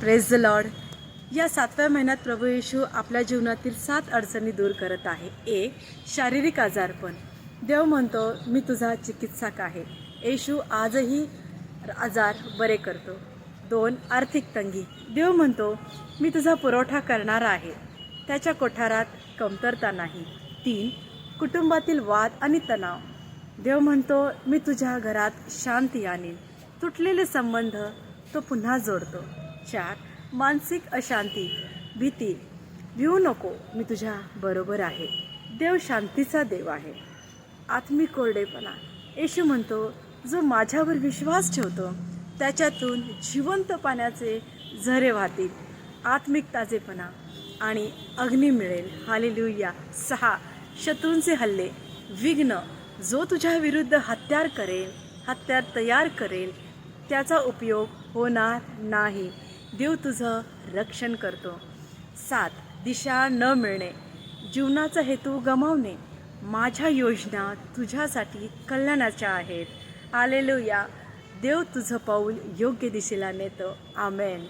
Praise the Lord. या 7व्या महिन्यात प्रभू येशू आपल्या जीवनातील 7 अडचणी दूर करत आहे. 1. शारीरिक आजारपण. देव म्हणतो, मी तुझा चिकित्सक आहे. येशू आजही आजार बरे करतो. 2. आर्थिक तंगी. देव म्हणतो, मी तुझा पुरवठा करणारा आहे. त्याच्या कोठारात कमतरता नाही. 3. कुटुंबातील वाद आणि तणाव. देव म्हणतो, मी तुझ्या घरात शांती आणीन. तुटलेले संबंध तो पुन्हा जोडतो. 4. मानसिक अशांती, भीती. भिवू नको, मी तुझ्या बरोबर आहे. देव शांतीचा देव आहे. आत्मिक कोरडेपणा. येशू म्हणतो, जो माझ्यावर विश्वास ठेवतो त्याच्यातून जिवंत पाण्याचे झरे वाहतील. आत्मिक ताजेपणा आणि अग्नी मिळेल. हालेलुया. 6. शत्रूंचे हल्ले, विघ्न. जो तुझ्या विरुद्ध हत्यार तयार करेल त्याचा उपयोग होणार नाही. देव तुझं रक्षण करतो. 7. दिशा न मिळणे, जीवनाचा हेतू गमावणे. माझ्या योजना तुझ्यासाठी कल्याणाच्या आहेत. हालेलुया. देव तुझं पाऊल योग्य दिशेला नेतो. आमेन.